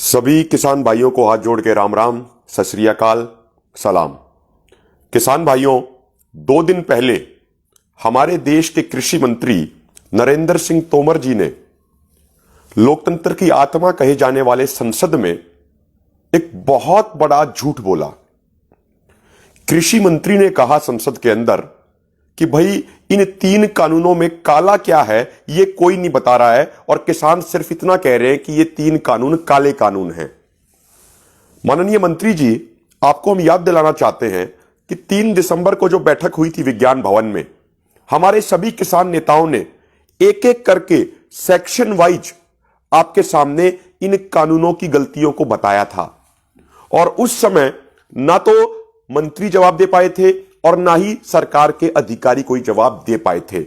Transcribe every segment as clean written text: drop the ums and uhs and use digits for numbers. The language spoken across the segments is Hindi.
सभी किसान भाइयों को हाथ जोड़ के राम राम, सत श्री अकाल, सलाम। किसान भाइयों, 2 दिन पहले हमारे देश के कृषि मंत्री नरेंद्र सिंह तोमर जी ने लोकतंत्र की आत्मा कहे जाने वाले संसद में एक बहुत बड़ा झूठ बोला। कृषि मंत्री ने कहा संसद के अंदर कि भाई इन 3 कानूनों में काला क्या है ये कोई नहीं बता रहा है और किसान सिर्फ इतना कह रहे हैं कि ये 3 कानून काले कानून हैं। माननीय मंत्री जी, आपको हम याद दिलाना चाहते हैं कि 3 दिसंबर को जो बैठक हुई थी विज्ञान भवन में, हमारे सभी किसान नेताओं ने एक एक करके सेक्शन वाइज आपके सामने इन कानूनों की गलतियों को बताया था और उस समय ना तो मंत्री जवाब दे पाए थे और ना ही सरकार के अधिकारी कोई जवाब दे पाए थे।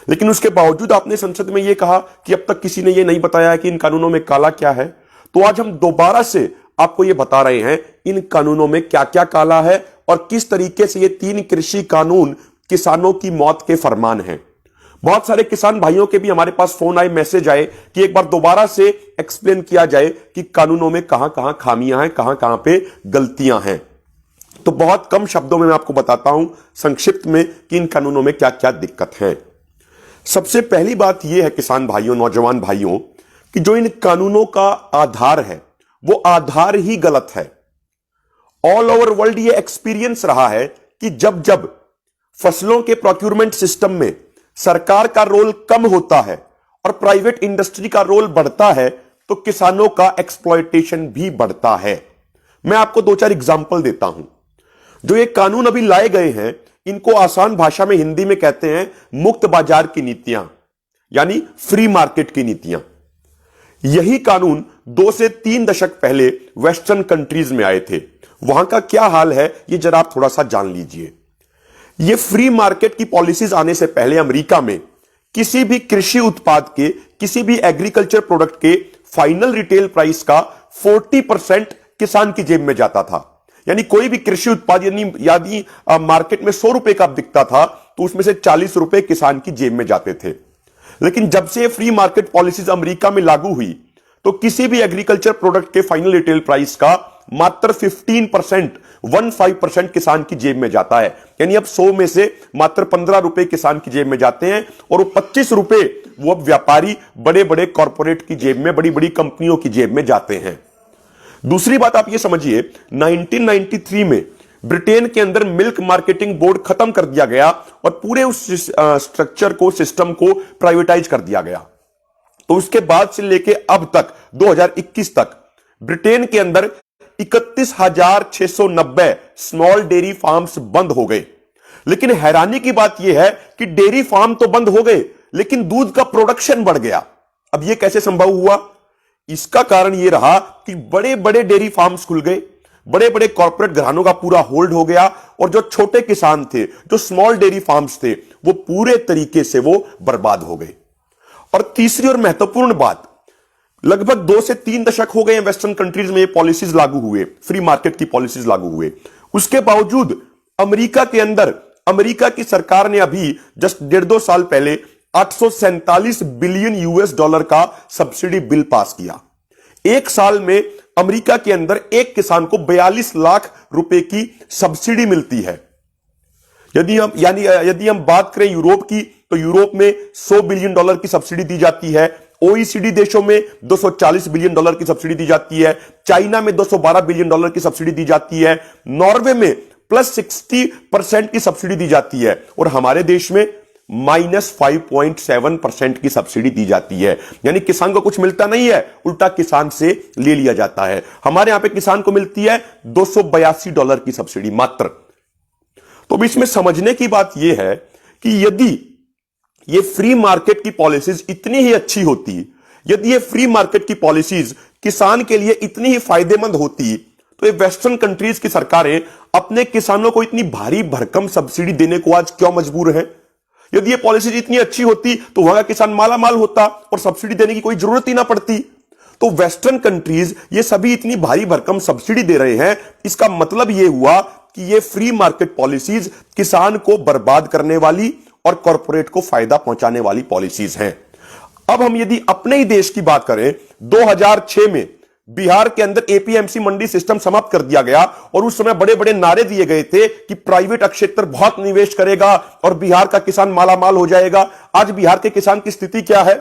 लेकिन उसके बावजूद आपने संसद में यह कहा कि अब तक किसी ने यह नहीं बताया है कि इन कानूनों में काला क्या है। तो आज हम दोबारा से आपको यह बता रहे हैं इन कानूनों में क्या क्या काला है और किस तरीके से ये 3 कृषि कानून किसानों की मौत के फरमान हैं। बहुत सारे किसान भाइयों के भी हमारे पास फोन आए, मैसेज आए कि एक बार दोबारा से एक्सप्लेन किया जाए कि कानूनों में कहां कहां खामियां हैं, कहां कहां पे गलतियां हैं। तो बहुत कम शब्दों में मैं आपको बताता हूं संक्षिप्त में कि इन कानूनों में क्या क्या दिक्कत है। सबसे पहली बात यह है किसान भाइयों, नौजवान भाइयों, कि जो इन कानूनों का आधार है वो आधार ही गलत है। ऑल ओवर वर्ल्ड ये एक्सपीरियंस रहा है कि जब जब फसलों के प्रोक्यूरमेंट सिस्टम में सरकार का रोल कम होता है और प्राइवेट इंडस्ट्री का रोल बढ़ता है तो किसानों का एक्सप्लॉयटेशन भी बढ़ता है। मैं आपको 2-4 एग्जाम्पल देता हूं। जो ये कानून अभी लाए गए हैं इनको आसान भाषा में हिंदी में कहते हैं मुक्त बाजार की नीतियां, यानी फ्री मार्केट की नीतियां। यही कानून 2 से 3 दशक पहले वेस्टर्न कंट्रीज में आए थे। वहां का क्या हाल है ये जरा आप थोड़ा सा जान लीजिए। ये फ्री मार्केट की पॉलिसीज आने से पहले अमेरिका में किसी भी कृषि उत्पाद के, किसी भी एग्रीकल्चर प्रोडक्ट के फाइनल रिटेल प्राइस का 40% किसान की जेब में जाता था। यानी कोई भी कृषि उत्पाद यदि मार्केट में 100 रुपए का बिकता था तो उसमें से 40 रुपए किसान की जेब में जाते थे। लेकिन जब से फ्री मार्केट पॉलिसीज अमेरिका में लागू हुई तो किसी भी एग्रीकल्चर प्रोडक्ट के फाइनल रिटेल प्राइस का मात्र 15% किसान की जेब में जाता है। यानी अब 100 में से मात्र 15 रुपए किसान की जेब में जाते हैं और वो 25 रुपए वो अब व्यापारी, बड़े बड़े कॉर्पोरेट की जेब में, बड़ी बड़ी कंपनियों की जेब में जाते हैं। दूसरी बात आप ये समझिए, 1993 में ब्रिटेन के अंदर मिल्क मार्केटिंग बोर्ड खत्म कर दिया गया और पूरे उस स्ट्रक्चर को, सिस्टम को प्राइवेटाइज कर दिया गया। तो उसके बाद से लेके अब तक 2021 तक ब्रिटेन के अंदर 31,690 स्मॉल डेयरी फार्म्स बंद हो गए। लेकिन हैरानी की बात यह है कि डेयरी फार्म तो बंद हो गए लेकिन दूध का प्रोडक्शन बढ़ गया। अब यह कैसे संभव हुआ? इसका कारण यह रहा कि बड़े बड़े डेयरी फार्म्स खुल गए, बड़े बड़े कॉर्पोरेट घरानों का पूरा होल्ड हो गया और जो छोटे किसान थे, जो स्मॉल डेयरी फार्म्स थे, वो पूरे तरीके से वो बर्बाद हो गए। और तीसरी और महत्वपूर्ण बात, लगभग 2 से 3 दशक हो गए वेस्टर्न कंट्रीज में ये पॉलिसीज लागू हुए, फ्री मार्केट की पॉलिसीज लागू हुए। उसके बावजूद अमेरिका के अंदर अमेरिका की सरकार ने अभी जस्ट 1.5-2 साल पहले 847 बिलियन US$ का सब्सिडी बिल पास किया। 1 साल में अमेरिका के अंदर एक किसान को 42 लाख रुपए की सब्सिडी मिलती है। यदि हम बात करें यूरोप की तो यूरोप में $100 बिलियन की सब्सिडी दी जाती है। OECD देशों में $240 बिलियन की सब्सिडी दी जाती है। चाइना में $212 बिलियन की सब्सिडी दी जाती है। नॉर्वे में +60% की सब्सिडी दी जाती है और हमारे देश में -5.7% की सब्सिडी दी जाती है। यानी किसान को कुछ मिलता नहीं है, उल्टा किसान से ले लिया जाता है। हमारे यहां पे किसान को मिलती है $282 की सब्सिडी मात्र। तो इसमें समझने की बात यह है कि यदि ये फ्री मार्केट की पॉलिसीज इतनी ही अच्छी होती, यदि ये फ्री मार्केट की पॉलिसीज किसान के लिए इतनी ही फायदेमंद होती तो ये वेस्टर्न कंट्रीज की सरकारें अपने किसानों को इतनी भारी भरकम सब्सिडी देने को आज क्यों मजबूर है? यदि ये पॉलिसी इतनी अच्छी होती तो वहां का किसान माला माल होता और सब्सिडी देने की कोई जरूरत ही ना पड़ती। तो वेस्टर्न कंट्रीज ये सभी इतनी भारी भरकम सब्सिडी दे रहे हैं, इसका मतलब यह हुआ कि ये फ्री मार्केट पॉलिसीज किसान को बर्बाद करने वाली और कॉर्पोरेट को फायदा पहुंचाने वाली पॉलिसीज हैं। अब हम यदि अपने ही देश की बात करें, 2006 में बिहार के अंदर एपीएमसी मंडी सिस्टम समाप्त कर दिया गया और उस समय बड़े बड़े नारे दिए गए थे कि प्राइवेट क्षेत्र बहुत निवेश करेगा और बिहार का किसान मालामाल हो जाएगा। आज बिहार के किसान की स्थिति क्या है?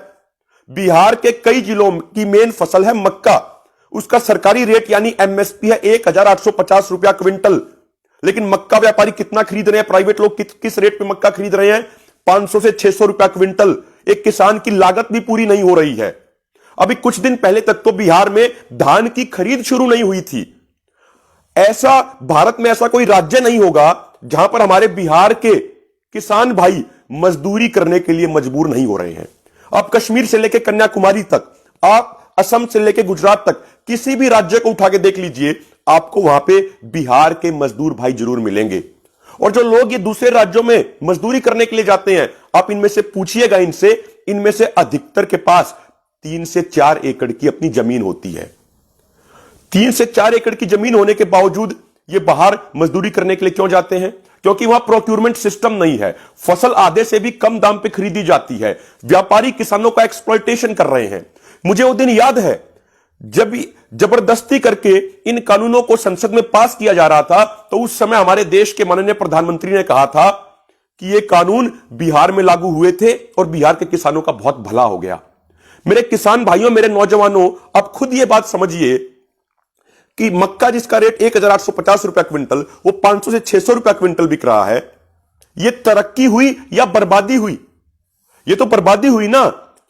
बिहार के कई जिलों की मेन फसल है मक्का, उसका सरकारी रेट यानी एमएसपी है 1850 रुपया क्विंटल, लेकिन मक्का व्यापारी कितना खरीद रहे हैं? प्राइवेट लोग किस रेट पे मक्का खरीद रहे हैं? 500 से 600 रुपया क्विंटल। एक किसान की लागत भी पूरी नहीं हो रही है। अभी कुछ दिन पहले तक तो बिहार में धान की खरीद शुरू नहीं हुई थी। ऐसा भारत में ऐसा कोई राज्य नहीं होगा जहां पर हमारे बिहार के किसान भाई मजदूरी करने के लिए मजबूर नहीं हो रहे हैं। आप कश्मीर से लेकर कन्याकुमारी तक, आप असम से लेकर गुजरात तक, किसी भी राज्य को उठा के देख लीजिए, आपको वहां पे बिहार के मजदूर भाई जरूर मिलेंगे। और जो लोग ये दूसरे राज्यों में मजदूरी करने के लिए जाते हैं, आप इनमें से पूछिएगा, इनमें से अधिकतर के पास 3 से 4 एकड़ की अपनी जमीन होती है। 3 से 4 एकड़ की जमीन होने के बावजूद ये बाहर मजदूरी करने के लिए क्यों जाते हैं? क्योंकि वहां प्रोक्योरमेंट सिस्टम नहीं है। फसल आधे से भी कम दाम पे खरीदी जाती है। व्यापारी किसानों का एक्सप्लॉयटेशन कर रहे हैं। मुझे वो दिन याद है जब जबरदस्ती करके इन कानूनों को संसद में पास किया जा रहा था, तो उस समय हमारे देश के माननीय प्रधानमंत्री ने कहा था कि ये कानून बिहार में लागू हुए थे और बिहार के किसानों का बहुत भला हो गया। मेरे किसान भाइयों, मेरे नौजवानों, आप खुद ये बात समझिए कि मक्का जिसका रेट 1850 रुपया क्विंटल, वो 500 से 600 रुपया क्विंटल बिक रहा है। ये तरक्की हुई या बर्बादी हुई? ये तो बर्बादी हुई ना।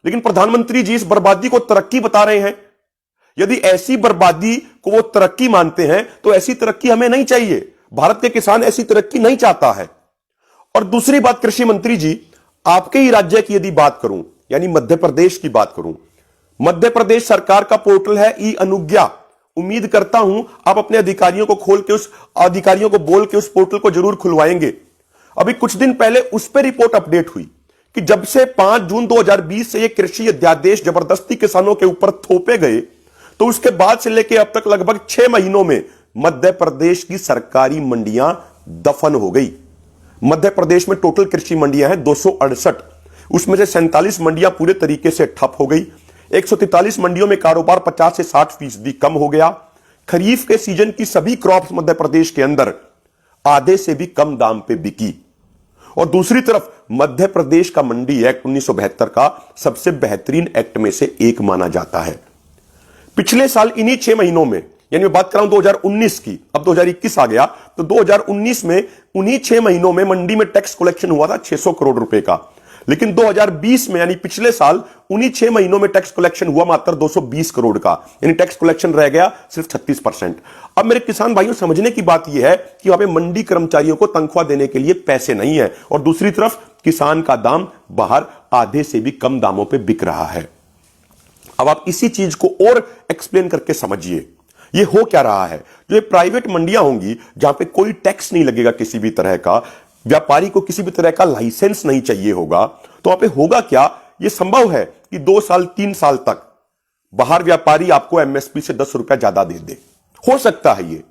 लेकिन प्रधानमंत्री जी इस बर्बादी को तरक्की बता रहे हैं। यदि ऐसी बर्बादी को वो तरक्की मानते हैं तो ऐसी तरक्की हमें नहीं चाहिए। भारत के किसान ऐसी तरक्की नहीं चाहता है। और दूसरी बात, कृषि मंत्री जी, आपके ही राज्य की यदि बात करूं, यानी मध्य प्रदेश की बात करूं, मध्य प्रदेश सरकार का पोर्टल है ई अनुज्ञा। उम्मीद करता हूं आप अपने अधिकारियों को बोल के उस पोर्टल को जरूर खुलवाएंगे। अभी कुछ दिन पहले उस पर रिपोर्ट अपडेट हुई कि जब से 5 जून 2020 से ये कृषि अध्यादेश जबरदस्ती किसानों के ऊपर थोपे गए, तो उसके बाद से लेकर अब तक लगभग 6 महीनों में मध्य प्रदेश की सरकारी मंडियां दफन हो गई। मध्य प्रदेश में टोटल कृषि मंडियां हैं 268, उसमें से 47 मंडियां पूरे तरीके से ठप हो गई। 143 मंडियों में कारोबार 50 से 60% कम हो गया। खरीफ के सीजन की सभी क्रॉप्स मध्य प्रदेश के अंदर आधे से भी कम दाम पे बिकी। और दूसरी तरफ मध्य प्रदेश का मंडी एक्ट 1972 का सबसे बेहतरीन एक्ट में से एक माना जाता है। पिछले साल इन्हीं 6 महीनों में, यानी मैं बात कर रहा हूं 2019 की, अब 2021 आ गया, तो 2019 में उन्हीं 6 महीनों में मंडी में टैक्स कलेक्शन हुआ था 600 करोड़ रुपए का। लेकिन 2020 में, यानी पिछले साल, उन्हीं 6 महीनों में टैक्स कलेक्शन हुआ मात्र 220 करोड़ का, यानी टैक्स कलेक्शन रह गया सिर्फ 36%। अब मेरे किसान भाइयों, समझने की बात यह है कि वहां पे मंडी कर्मचारियों को तनख्वाह देने के लिए पैसे नहीं है, और दूसरी तरफ किसान का दाम बाहर आधे से भी कम दामों पर बिक रहा है। अब आप इसी चीज को और एक्सप्लेन करके समझिए, ये हो क्या रहा है। जो ये प्राइवेट मंडियां होंगी जहां पे कोई टैक्स नहीं लगेगा किसी भी तरह का, व्यापारी को किसी भी तरह का लाइसेंस नहीं चाहिए होगा, तो वहां पे होगा क्या? यह संभव है कि 2 साल 3 साल तक बाहर व्यापारी आपको एमएसपी से 10 रुपया ज्यादा दे, हो सकता है ये।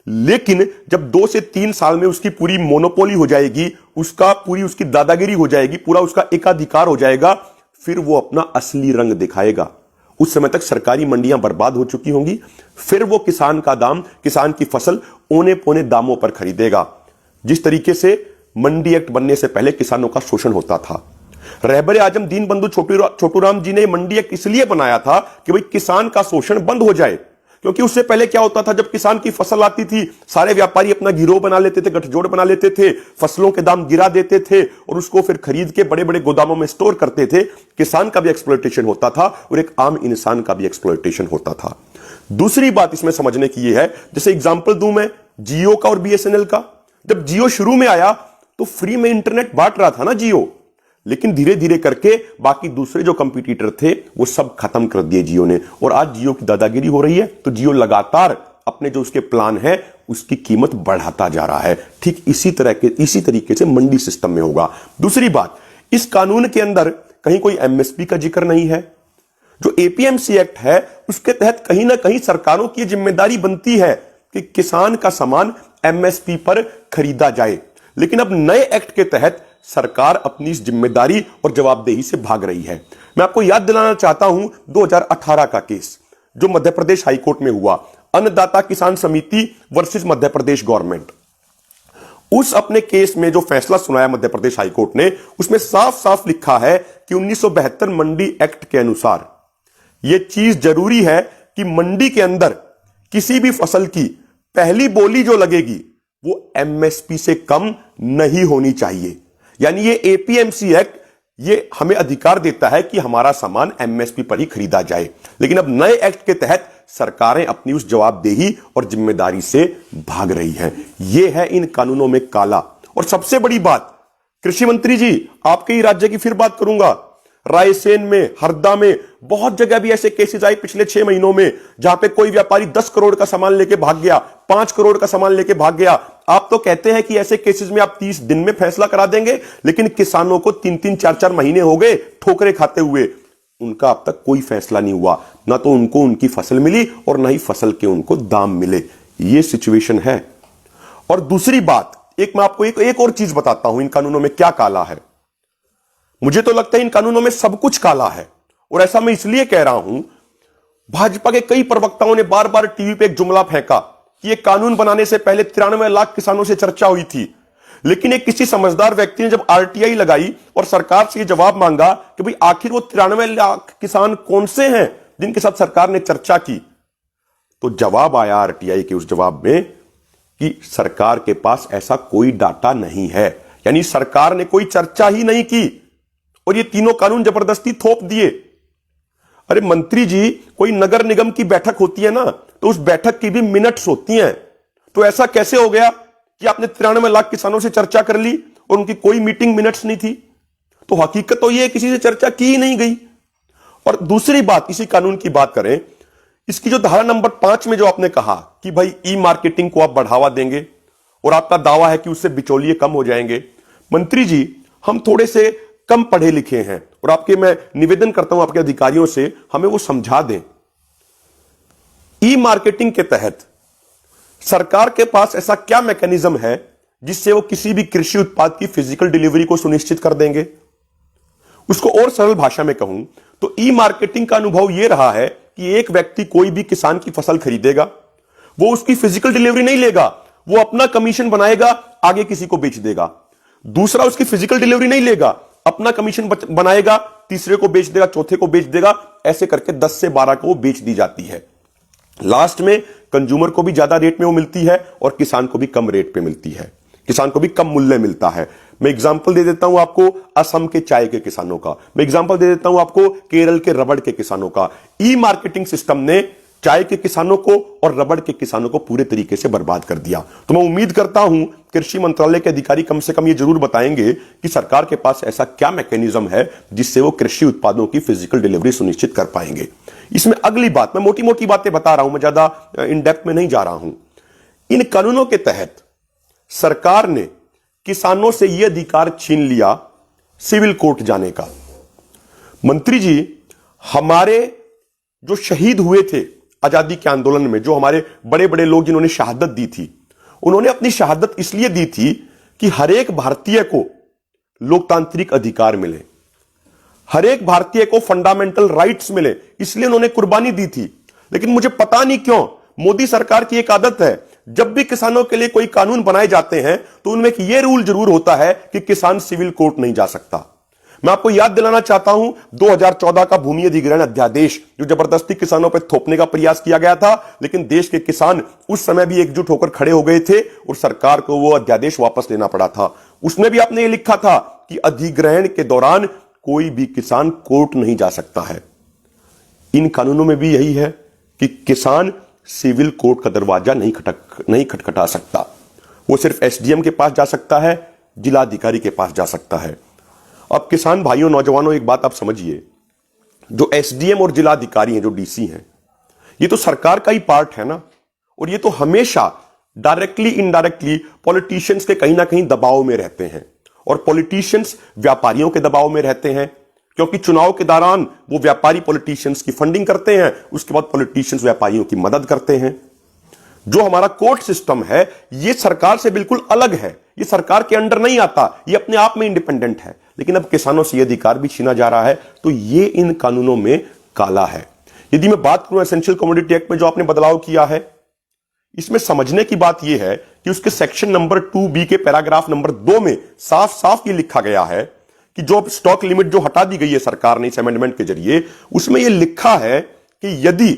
लेकिन जब 2 से 3 साल में उसकी पूरी मोनोपोली हो जाएगी, उसकी दादागिरी हो जाएगी, पूरा उसका एकाधिकार हो जाएगा, फिर वो अपना असली रंग दिखाएगा। उस समय तक सरकारी मंडियां बर्बाद हो चुकी होंगी। फिर वो किसान की फसल औने पौने दामों पर खरीदेगा। जिस तरीके से मंडी एक्ट बनने से पहले किसानों का शोषण होता था। रहबर आजम दीनबंधु छोटूराम जी ने मंडी एक्ट इसलिए बनाया था कि भाई किसान का शोषण बंद हो जाए। क्योंकि उससे पहले क्या होता था, जब किसान की फसल आती थी, सारे व्यापारी अपना गिरोह बना लेते थे, गठजोड़ बना लेते थे, फसलों के दाम गिरा देते थे और उसको फिर खरीद के बड़े बड़े गोदामों में स्टोर करते थे। किसान का भी एक्सप्लॉयटेशन होता था और एक आम इंसान का भी एक्सप्लॉयटेशन होता था। दूसरी बात इसमें समझने की यह है, जैसे एग्जाम्पल दूं मैं जियो का और बीएसएनएल का। जब जियो शुरू में आया तो फ्री में इंटरनेट बांट रहा था ना जियो, लेकिन धीरे धीरे करके बाकी दूसरे जो कंपटीटर थे वो सब खत्म कर दिए जियो ने, और आज जियो की दादागिरी हो रही है। तो जियो लगातार अपने जो उसके प्लान है उसकी कीमत बढ़ाता जा रहा है। ठीक इसी तरीके से मंडी सिस्टम में होगा। दूसरी बात, इस कानून के अंदर कहीं कोई एमएसपी का जिक्र नहीं है। जो एपीएमसी एक्ट है उसके तहत कहीं ना कहीं सरकारों की जिम्मेदारी बनती है कि किसान का सामान एमएसपी पर खरीदा जाए। लेकिन अब नए एक्ट के तहत सरकार अपनी इस जिम्मेदारी और जवाबदेही से भाग रही है। मैं आपको याद दिलाना चाहता हूं 2018 का केस। जो मध्य प्रदेश हाईकोर्ट में हुआ, अन्नदाता किसान समिति वर्सेस मध्य प्रदेश गवर्नमेंट, उस अपने केस में जो फैसला सुनाया मध्य प्रदेश हाईकोर्ट ने, उसमें साफ साफ लिखा है कि 1972 मंडी एक्ट के अनुसार यह चीज जरूरी है कि मंडी के अंदर किसी भी फसल की पहली बोली जो लगेगी वो एमएसपी से कम नहीं होनी चाहिए। यानी ये एपीएमसी एक्ट ये हमें अधिकार देता है कि हमारा सामान एमएसपी पर ही खरीदा जाए। लेकिन अब नए एक्ट के तहत सरकारें अपनी उस जवाबदेही और जिम्मेदारी से भाग रही हैं। यह है इन कानूनों में काला। और सबसे बड़ी बात, कृषि मंत्री जी, आपके ही राज्य की फिर बात करूंगा, रायसेन में, हरदा में बहुत जगह भी ऐसे केसेस आए पिछले 6 महीनों में, जहां पे कोई व्यापारी 10 करोड़ का सामान लेके भाग गया, 5 करोड़ का सामान लेके भाग गया। आप तो कहते हैं कि ऐसे केसेस में आप 30 दिन में फैसला करा देंगे, लेकिन किसानों को 3-3, 4-4 महीने हो गए ठोकरे खाते हुए। उनका अब तक कोई फैसला नहीं हुआ, ना तो उनको उनकी फसल मिली और ना ही फसल के उनको दाम मिले। ये सिचुएशन है। और दूसरी बात, मैं आपको एक और चीज बताता हूं, इन कानूनों में क्या काला है। मुझे तो लगता है इन कानूनों में सब कुछ काला है। और ऐसा मैं इसलिए कह रहा हूं, भाजपा के कई प्रवक्ताओं ने बार बार टीवी पे एक जुमला फेंका कि ये कानून बनाने से पहले 93 लाख किसानों से चर्चा हुई थी। लेकिन एक किसी समझदार व्यक्ति ने जब आरटीआई लगाई और सरकार से ये जवाब मांगा कि भाई आखिर वो 93 लाख किसान कौन से हैं जिनके साथ सरकार ने चर्चा की, तो जवाब आया आरटीआई के उस जवाब में कि सरकार के पास ऐसा कोई डाटा नहीं है। यानी सरकार ने कोई चर्चा ही नहीं की और ये तीनों कानून जबरदस्ती थोप दिए। अरे मंत्री जी, कोई नगर निगम की बैठक होती है ना, तो उस बैठक की भी मिनट्स होती हैं। तो ऐसा कैसे हो गया कि आपने 93 लाख किसानों से चर्चा कर ली और उनकी कोई मीटिंग मिनट्स नहीं थी? तो हकीकत तो यह किसी से चर्चा की ही नहीं गई। और दूसरी बात, इसी कानून की बात करें, इसकी जो धारा नंबर 5 में जो आपने कहा कि भाई ई मार्केटिंग को आप बढ़ावा देंगे और आपका दावा है कि उससे बिचौलिए कम हो जाएंगे। मंत्री जी, हम थोड़े से कम पढ़े लिखे हैं और मैं निवेदन करता हूं आपके अधिकारियों से, हमें वो समझा दें। ई मार्केटिंग के तहत सरकार के पास ऐसा क्या मैकेनिज्म है जिससे वो किसी भी कृषि उत्पाद की फिजिकल डिलीवरी को सुनिश्चित कर देंगे? उसको और सरल भाषा में कहूं तो ई मार्केटिंग का अनुभव यह रहा है कि एक व्यक्ति कोई भी किसान की फसल खरीदेगा, वो उसकी फिजिकल डिलीवरी नहीं लेगा, वो अपना कमीशन बनाएगा, आगे किसी को बेच देगा। दूसरा उसकी फिजिकल डिलीवरी नहीं लेगा, अपना कमीशन बनाएगा, तीसरे को बेच देगा, चौथे को बेच देगा, ऐसे करके 10 से 12 को वो बेच दी जाती है। लास्ट में कंज्यूमर को भी ज्यादा रेट में वो मिलती है और किसान को भी कम रेट पे मिलती है, किसान को भी कम मूल्य मिलता है। मैं एग्जांपल दे देता हूं आपको असम के चाय के किसानों का, मैं एग्जांपल दे देता हूं आपको केरल के रबड़ के किसानों का। ई मार्केटिंग सिस्टम ने चाय के किसानों को और रबड़ के किसानों को पूरे तरीके से बर्बाद कर दिया। तो मैं उम्मीद करता हूं कृषि मंत्रालय के अधिकारी कम से कम ये जरूर बताएंगे कि सरकार के पास ऐसा क्या मैकेनिज्म है जिससे वो कृषि उत्पादों की फिजिकल डिलीवरी सुनिश्चित कर पाएंगे। इसमें अगली बात, मैं मोटी मोटी बातें बता रहा हूं, मैं ज्यादा इन डेप्थ में नहीं जा रहा हूं। इन कानूनों के तहत सरकार ने किसानों से यह अधिकार छीन लिया सिविल कोर्ट जाने का। मंत्री जी, हमारे जो शहीद हुए थे आजादी के आंदोलन में, जो हमारे बड़े बड़े लोग जिन्होंने शहादत दी थी, उन्होंने अपनी शहादत इसलिए दी थी कि हर एक भारतीय को लोकतांत्रिक अधिकार मिले, हर एक भारतीय को फंडामेंटल राइट्स मिले, इसलिए उन्होंने कुर्बानी दी थी। लेकिन मुझे पता नहीं क्यों मोदी सरकार की एक आदत है, जब भी किसानों के लिए कोई कानून बनाए जाते हैं तो उनमें एक यह रूल जरूर होता है कि किसान सिविल कोर्ट नहीं जा सकता। मैं आपको याद दिलाना चाहता हूं 2014 का भूमि अधिग्रहण अध्यादेश, जो जबरदस्ती किसानों पर थोपने का प्रयास किया गया था, लेकिन देश के किसान उस समय भी एकजुट होकर खड़े हो गए थे और सरकार को वो अध्यादेश वापस लेना पड़ा था। उसमें भी आपने ये लिखा था कि अधिग्रहण के दौरान कोई भी किसान कोर्ट नहीं जा सकता है। इन कानूनों में भी यही है कि किसान सिविल कोर्ट का दरवाजा नहीं खटखटा सकता, वो सिर्फ एसडीएम के पास जा सकता है, जिलाधिकारी के पास जा सकता है। अब किसान भाइयों, नौजवानों, एक बात आप समझिए, जो एसडीएम और जिलाधिकारी हैं, जो डीसी हैं, ये तो सरकार का ही पार्ट है ना, और ये तो हमेशा डायरेक्टली इनडायरेक्टली पॉलिटिशियंस के कहीं ना कहीं दबाव में रहते हैं, और पॉलिटिशियंस व्यापारियों के दबाव में रहते हैं, क्योंकि चुनाव के दौरान वो व्यापारी पॉलिटिशियंस की फंडिंग करते हैं, उसके बाद पॉलिटिशियंस व्यापारियों की मदद करते हैं। जो हमारा कोर्ट सिस्टम है ये सरकार से बिल्कुल अलग है, ये सरकार के अंडर नहीं आता, ये अपने आप में इंडिपेंडेंट है। लेकिन अब किसानों से ये अधिकार भी छीना जा रहा है, तो ये इन कानूनों में काला है। यदि मैं बात करूं एसेंशियल कमोडिटी एक्ट में जो आपने बदलाव किया है, इसमें समझने की बात यह है कि उसके सेक्शन नंबर 2B के पैराग्राफ नंबर 2 में साफ साफ ये लिखा गया है कि जो स्टॉक लिमिट जो हटा दी गई है सरकार ने इस अमेंडमेंट के जरिए, उसमें यह लिखा है कि यदि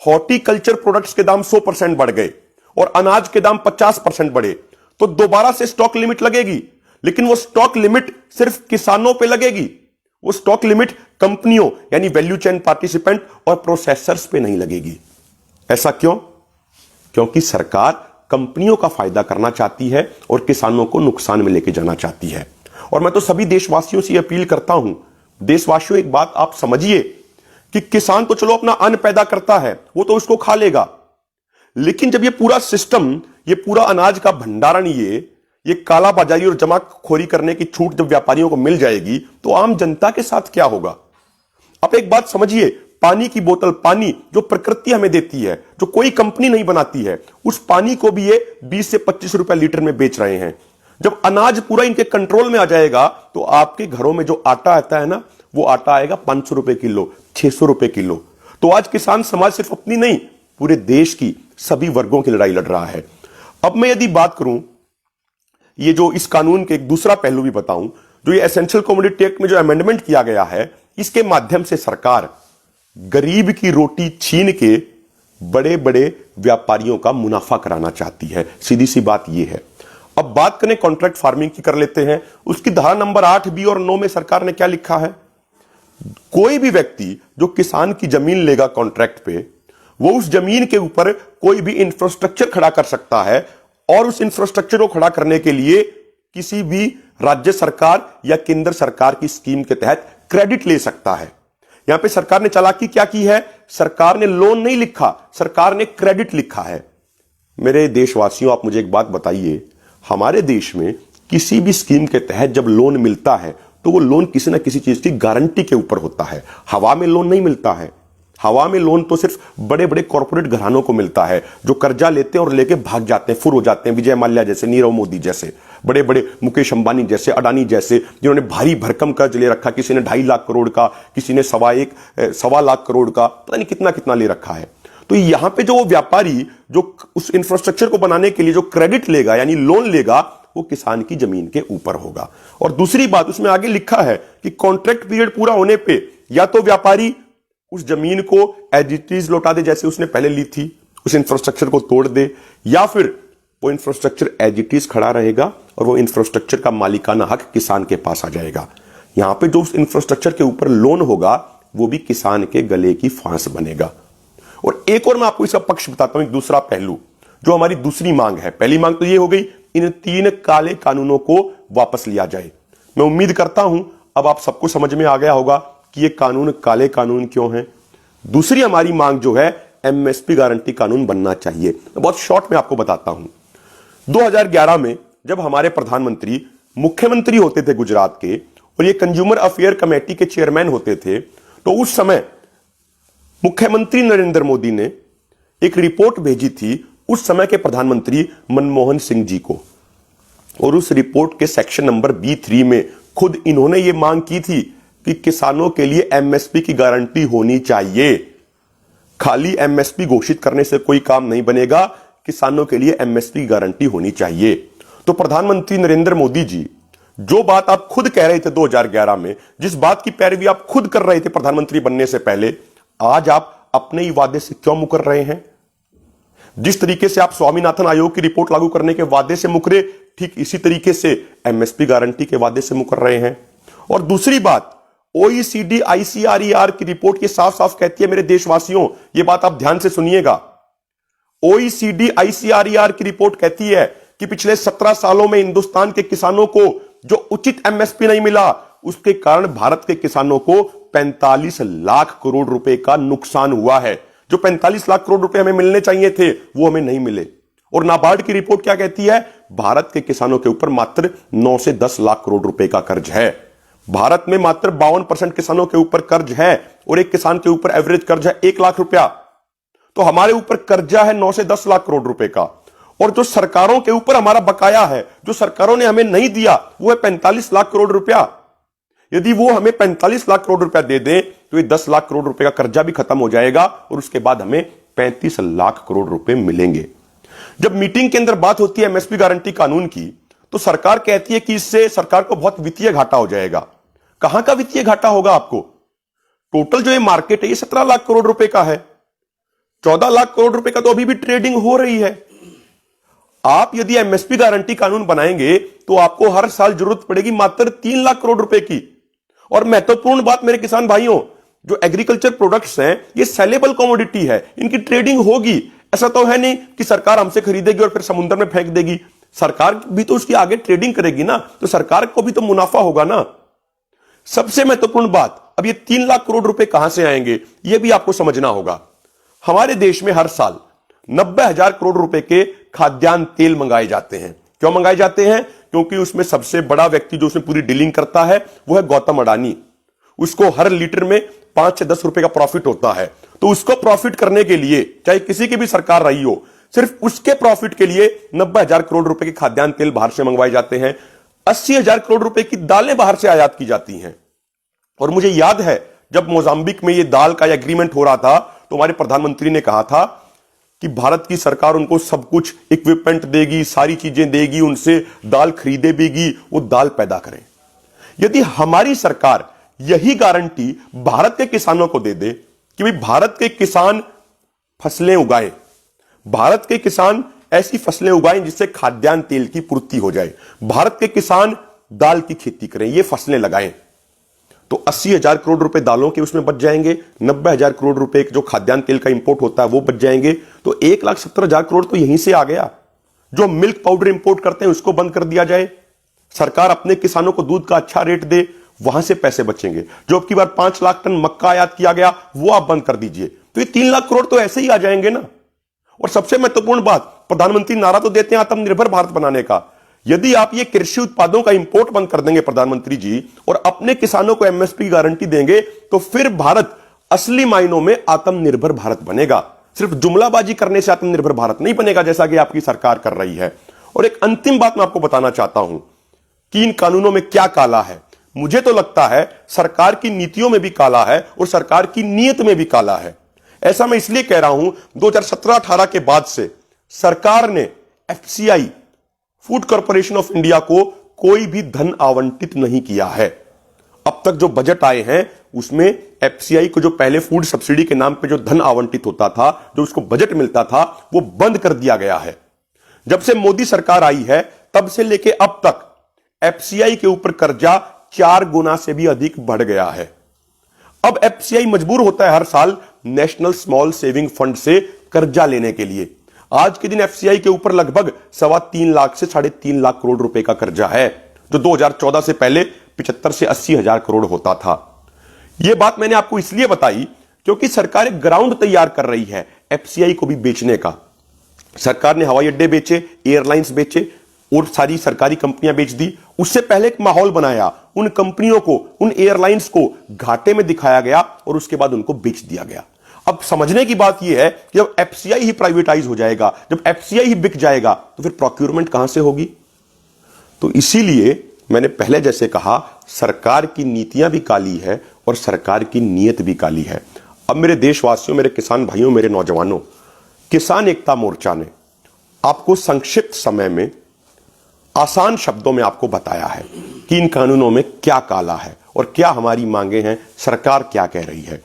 हॉर्टिकल्चर प्रोडक्ट्स के दाम 100% बढ़ गए और अनाज के दाम 50% बढ़े तो दोबारा से स्टॉक लिमिट लगेगी, लेकिन वो स्टॉक लिमिट सिर्फ किसानों पे लगेगी, वो स्टॉक लिमिट कंपनियों यानी वैल्यू चेन पार्टिसिपेंट और प्रोसेसर्स पे नहीं लगेगी। ऐसा क्यों? क्योंकि सरकार कंपनियों का फायदा करना चाहती है और किसानों को नुकसान में लेके जाना चाहती है। और मैं तो सभी देशवासियों से अपील करता हूं, देशवासियों एक बात आप समझिए कि किसान तो चलो अपना अन्न पैदा करता है, वो तो उसको खा लेगा, लेकिन जब ये पूरा सिस्टम, ये पूरा अनाज का भंडारण, ये कालाबाजारी और जमाखोरी करने की छूट जब व्यापारियों को मिल जाएगी तो आम जनता के साथ क्या होगा? आप एक बात समझिए, पानी की बोतल, पानी जो प्रकृति हमें देती है, जो कोई कंपनी नहीं बनाती है, उस पानी को भी ये 20 से 25 रुपए लीटर में बेच रहे हैं। जब अनाज पूरा इनके कंट्रोल में आ जाएगा तो आपके घरों में जो आटा आता है ना, वो आटा आएगा 500 रुपए किलो, 600 रुपए किलो। तो आज किसान समाज सिर्फ अपनी नहीं, पूरे देश की सभी वर्गों की लड़ाई लड़ रहा है। अब मैं यदि बात करूं, ये जो इस कानून के एक दूसरा पहलू भी बताऊं, जो ये एसेंशियल कमोडिटी एक्ट में जो अमेंडमेंट किया गया है, इसके माध्यम से सरकार गरीब की रोटी छीन के बड़े बड़े व्यापारियों का मुनाफा कराना चाहती है। सीधी सी बात यह है। अब बात करें कॉन्ट्रैक्ट फार्मिंग की कर लेते हैं। उसकी धारा नंबर 8B और 9 में सरकार ने क्या लिखा है? कोई भी व्यक्ति जो किसान की जमीन लेगा कॉन्ट्रैक्ट पे, वो उस जमीन के ऊपर कोई भी इंफ्रास्ट्रक्चर खड़ा कर सकता है और उस इंफ्रास्ट्रक्चर को खड़ा करने के लिए किसी भी राज्य सरकार या केंद्र सरकार की स्कीम के तहत क्रेडिट ले सकता है। यहां पे सरकार ने चालाकी क्या की है? सरकार ने लोन नहीं लिखा, सरकार ने क्रेडिट लिखा है। मेरे देशवासियों, आप मुझे एक बात बताइए, हमारे देश में किसी भी स्कीम के तहत जब लोन मिलता है तो वो लोन किसी ना किसी चीज की गारंटी के ऊपर होता है। हवा में लोन नहीं मिलता है। हवा में लोन तो सिर्फ बड़े बड़े कॉर्पोरेट घरानों को मिलता है जो कर्जा लेते हैं और लेके भाग जाते हैं, फुर हो जाते हैं। विजय माल्या जैसे, नीरव मोदी जैसे, बड़े बड़े मुकेश अंबानी जैसे, अडानी जैसे, जिन्होंने भारी भरकम कर्ज ले रखा। किसी ने 2.5 लाख करोड़ का, किसी ने 1.25 लाख करोड़ का, पता नहीं कितना कितना ले रखा है। तो यहां पे जो वो व्यापारी जो उस इंफ्रास्ट्रक्चर को बनाने के लिए जो क्रेडिट लेगा यानी लोन लेगा, वो किसान की जमीन के ऊपर होगा। और दूसरी बात उसमें आगे लिखा है कि कॉन्ट्रैक्ट पीरियड पूरा होने पे या तो व्यापारी उस जमीन को एज इट इज लौटा दे जैसे उसने पहले ली थी, उस इंफ्रास्ट्रक्चर को तोड़ दे, या फिर वो इंफ्रास्ट्रक्चर एज इट इज खड़ा रहेगा और वो इंफ्रास्ट्रक्चर का मालिकाना हक किसान के पास आ जाएगा। यहां पे जो उस इंफ्रास्ट्रक्चर के ऊपर लोन होगा वो भी किसान के गले की फांस बनेगा। और एक और मैं आपको इसका पक्ष बताता हूं, एक दूसरा पहलू जो हमारी दूसरी मांग है। पहली मांग तो ये हो गई, इन 3 काले कानूनों को वापस लिया जाए। मैं उम्मीद करता हूं अब आप सबको समझ में आ गया होगा कि ये कानून काले कानून क्यों हैं। दूसरी हमारी मांग जो है, एमएसपी गारंटी कानून बनना चाहिए। मैं बहुत शॉर्ट में आपको बताता हूं। 2011 में जब हमारे प्रधानमंत्री मुख्यमंत्री होते थे गुजरात के और ये कंज्यूमर अफेयर कमेटी के चेयरमैन होते थे, तो उस समय मुख्यमंत्री नरेंद्र मोदी ने एक रिपोर्ट भेजी थी उस समय के प्रधानमंत्री मनमोहन सिंह जी को, और उस रिपोर्ट के सेक्शन नंबर B3 में खुद इन्होंने ये मांग की थी कि किसानों के लिए एमएसपी की गारंटी होनी चाहिए। खाली एमएसपी घोषित करने से कोई काम नहीं बनेगा, किसानों के लिए एमएसपी की गारंटी होनी चाहिए। तो प्रधानमंत्री नरेंद्र मोदी जी, जो बात आप खुद कह रहे थे 2011 में, जिस बात की पैरवी आप खुद कर रहे थे प्रधानमंत्री बनने से पहले, आज आप अपने ही वादे से क्यों मुकर रहे हैं? जिस तरीके से आप स्वामीनाथन आयोग की रिपोर्ट लागू करने के वादे से मुकरे, ठीक इसी तरीके से एमएसपी गारंटी के वादे से मुकर रहे हैं। और दूसरी बात, OECD ICRER की रिपोर्ट ये साफ साफ कहती है, मेरे देशवासियों ये बात आप ध्यान से सुनिएगा। OECD ICRER की रिपोर्ट कहती है कि पिछले 17 सालों में हिंदुस्तान के किसानों को जो उचित एमएसपी नहीं मिला, उसके कारण भारत के किसानों को 45 लाख करोड़ रुपए का नुकसान हुआ है। जो 45 लाख करोड़ रुपए हमें मिलने चाहिए थे वो हमें नहीं मिले। और नाबार्ड की रिपोर्ट क्या कहती है? भारत के किसानों के ऊपर मात्र 9 से 10 लाख करोड़ रुपए का कर्ज है। भारत में मात्र 52% किसानों के ऊपर कर्ज है और एक किसान के ऊपर एवरेज कर्ज है 1 लाख रुपया। तो हमारे ऊपर कर्जा है 9 से 10 लाख करोड़ रुपए का, और जो सरकारों के ऊपर हमारा बकाया है, जो सरकारों ने हमें नहीं दिया, वो है 45 लाख करोड़ रुपया। यदि वो हमें 45 लाख करोड़ रुपया दे दें तो ये 10 लाख करोड़ रुपए का कर्जा भी खत्म हो जाएगा और उसके बाद हमें 35 लाख करोड़ रुपए मिलेंगे। जब मीटिंग के अंदर बात होती है एमएसपी गारंटी कानून की, तो सरकार कहती है कि इससे सरकार को बहुत वित्तीय घाटा हो जाएगा। कहां का वित्तीय घाटा होगा आपको? टोटल जो ये मार्केट है ये 17 लाख करोड़ रुपए का है। 14 लाख करोड़ रुपए का तो अभी भी ट्रेडिंग हो रही है। आप यदि एमएसपी गारंटी कानून बनाएंगे तो आपको हर साल जरूरत पड़ेगी मात्र 3 लाख करोड़ रुपए की। और महत्वपूर्ण बात मेरे किसान भाइयों, जो एग्रीकल्चर प्रोडक्ट्स हैं ये सेलेबल कमोडिटी है, इनकी ट्रेडिंग होगी। ऐसा तो है नहीं कि सरकार हमसे खरीदेगी और फिर समुद्र में फेंक देगी। सरकार भी तो उसकी आगे ट्रेडिंग करेगी ना, तो सरकार को भी तो मुनाफा होगा ना। सबसे महत्वपूर्ण बात, अब ये 3 लाख करोड़ रुपए कहां से आएंगे ये भी आपको समझना होगा। हमारे देश में हर साल 90,000 करोड़ रुपए के खाद्यान्न तेल मंगाए जाते हैं। क्यों मंगाए जाते हैं? क्योंकि उसमें सबसे बड़ा व्यक्ति जो उसमें पूरी डीलिंग करता है वो है गौतम अडानी। उसको हर लीटर में 5 से 10 रुपए का प्रॉफिट होता है। तो उसको प्रॉफिट करने के लिए चाहे किसी की भी सरकार रही हो, सिर्फ उसके प्रॉफिट के लिए 90,000 करोड़ रुपए के खाद्यान्न तेल बाहर से मंगवाए जाते हैं। 80,000 करोड़ रुपए की दालें बाहर से आयात की जाती हैं। और मुझे याद है जब मोजाम्बिक में ये दाल का एग्रीमेंट हो रहा था तो हमारे प्रधानमंत्री ने कहा था कि भारत की सरकार उनको सब कुछ इक्विपमेंट देगी, सारी चीजें देगी, उनसे दाल खरीदे भी, वो दाल पैदा करें। यदि हमारी सरकार यही गारंटी भारत के किसानों को दे दे कि भाई भारत के किसान फसलें उगाएं, भारत के किसान ऐसी फसलें उगाएं जिससे खाद्यान्न तेल की पूर्ति हो जाए, भारत के किसान दाल की खेती करें, ये फसलें लगाएं, तो 80,000 करोड़ रुपए दालों के उसमें बच जाएंगे। 90,000 करोड़ रुपए जो खाद्यान्न तेल का इंपोर्ट होता है वो बच जाएंगे। तो 1,70,000 करोड़ तो यहीं से आ गया। जो मिल्क पाउडर इंपोर्ट करते हैं उसको बंद कर दिया जाए, सरकार अपने किसानों को दूध का अच्छा रेट दे, वहां से पैसे बचेंगे। जो अब की बार 5 लाख टन मक्का आयात किया गया वो आप बंद कर दीजिए, तो ये 3 लाख करोड़ तो ऐसे ही आ जाएंगे ना। और सबसे महत्वपूर्ण बात, प्रधानमंत्री नारा तो देते हैं आत्मनिर्भर भारत बनाने का। यदि आप ये कृषि उत्पादों का इंपोर्ट बंद कर देंगे प्रधानमंत्री जी, और अपने किसानों को एमएसपी गारंटी देंगे, तो फिर भारत असली मायनों में आत्मनिर्भर भारत बनेगा। सिर्फ जुमलाबाजी करने से आत्मनिर्भर भारत नहीं बनेगा जैसा कि आपकी सरकार कर रही है। और एक अंतिम बात मैं आपको बताना चाहता हूं कि इन कानूनों में क्या काला है। मुझे तो लगता है सरकार की नीतियों में भी काला है और सरकार की नीयत में भी काला है। ऐसा मैं इसलिए कह रहा हूं, 2017-18 के बाद से सरकार ने FCI, food corporation of India को कोई भी धन आवंटित नहीं किया है। अब तक जो बजट आए हैं उसमें एफसीआई को जो पहले फूड सब्सिडी के नाम पे जो धन आवंटित होता था, जो उसको बजट मिलता था, वो बंद कर दिया गया है। जब से मोदी सरकार आई है तब से लेके अब तक एफसीआई के ऊपर कर्जा 4 गुना से भी अधिक बढ़ गया है। अब एफसीआई मजबूर होता है हर साल नेशनल स्मॉल सेविंग फंड से कर्जा लेने के लिए। आज के दिन एफसीआई के ऊपर लगभग 3.25 लाख से 3.5 लाख करोड़ रुपए का कर्जा है, जो 2014 से पहले 75 से 80,000 करोड़ होता था। यह बात मैंने आपको इसलिए बताई क्योंकि सरकार एक ग्राउंड तैयार कर रही है एफसीआई को भी बेचने का। सरकार ने हवाई अड्डे बेचे, एयरलाइंस बेचे और सारी सरकारी कंपनियां बेच दी। उससे पहले एक माहौल बनाया, उन कंपनियों को, उन एयरलाइंस को घाटे में दिखाया गया और उसके बाद उनको बेच दिया गया। अब समझने की बात यह है कि जब एफसीआई ही प्राइवेटाइज हो जाएगा, जब एफसीआई ही बिक जाएगा, तो फिर प्रोक्योरमेंट कहां से होगी? तो इसीलिए मैंने पहले जैसे कहा, सरकार की नीतियां भी काली है और सरकार की नीयत भी काली है। अब मेरे देशवासियों, मेरे किसान भाइयों, मेरे नौजवानों, किसान एकता मोर्चा ने आपको संक्षिप्त समय में आसान शब्दों में आपको बताया है कि इन कानूनों में क्या काला है और क्या हमारी मांगे हैं, सरकार क्या कह रही है।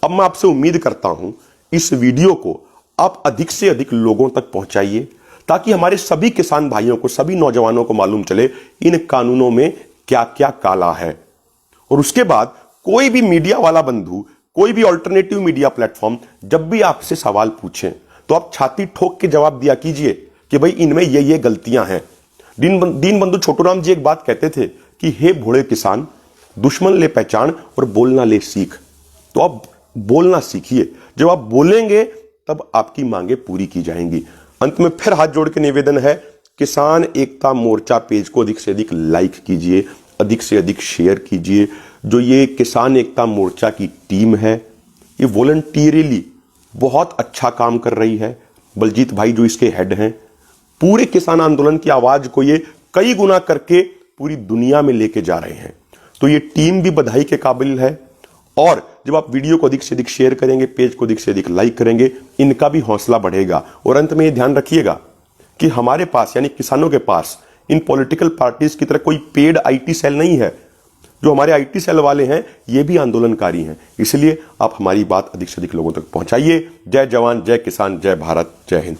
अब मैं आपसे उम्मीद करता हूं इस वीडियो को आप अधिक से अधिक लोगों तक पहुंचाइए ताकि हमारे सभी किसान भाइयों को, सभी नौजवानों को मालूम चले इन कानूनों में क्या क्या काला है। और उसके बाद कोई भी मीडिया वाला बंधु, कोई भी ऑल्टरनेटिव मीडिया प्लेटफॉर्म जब भी आपसे सवाल पूछें तो आप छाती ठोक के जवाब दिया कीजिए कि भाई इनमें ये गलतियां हैं। दीन बंधु छोटूराम जी एक बात कहते थे कि हे भोले किसान, दुश्मन ले पहचान और बोलना ले सीख। तो आप बोलना सीखिए, जब आप बोलेंगे तब आपकी मांगे पूरी की जाएंगी। अंत में फिर हाथ जोड़ के निवेदन है, किसान एकता मोर्चा पेज को अधिक से अधिक लाइक कीजिए, अधिक से अधिक शेयर कीजिए। जो ये किसान एकता मोर्चा की टीम है ये वॉलंटियरली बहुत अच्छा काम कर रही है। बलजीत भाई जो इसके हेड हैं, पूरे किसान आंदोलन की आवाज को ये कई गुना करके पूरी दुनिया में लेके जा रहे हैं। तो ये टीम भी बधाई के काबिल है और जब आप वीडियो को अधिक से अधिक शेयर करेंगे, पेज को अधिक से अधिक लाइक करेंगे, इनका भी हौसला बढ़ेगा। और अंत में ये ध्यान रखिएगा कि हमारे पास यानी किसानों के पास इन पॉलिटिकल पार्टीज की तरह कोई पेड आईटी सेल नहीं है। जो हमारे आईटी सेल वाले हैं ये भी आंदोलनकारी हैं। इसलिए आप हमारी बात अधिक से अधिक लोगों तक पहुंचाइए। जय जवान, जय किसान, जय भारत, जय हिंद।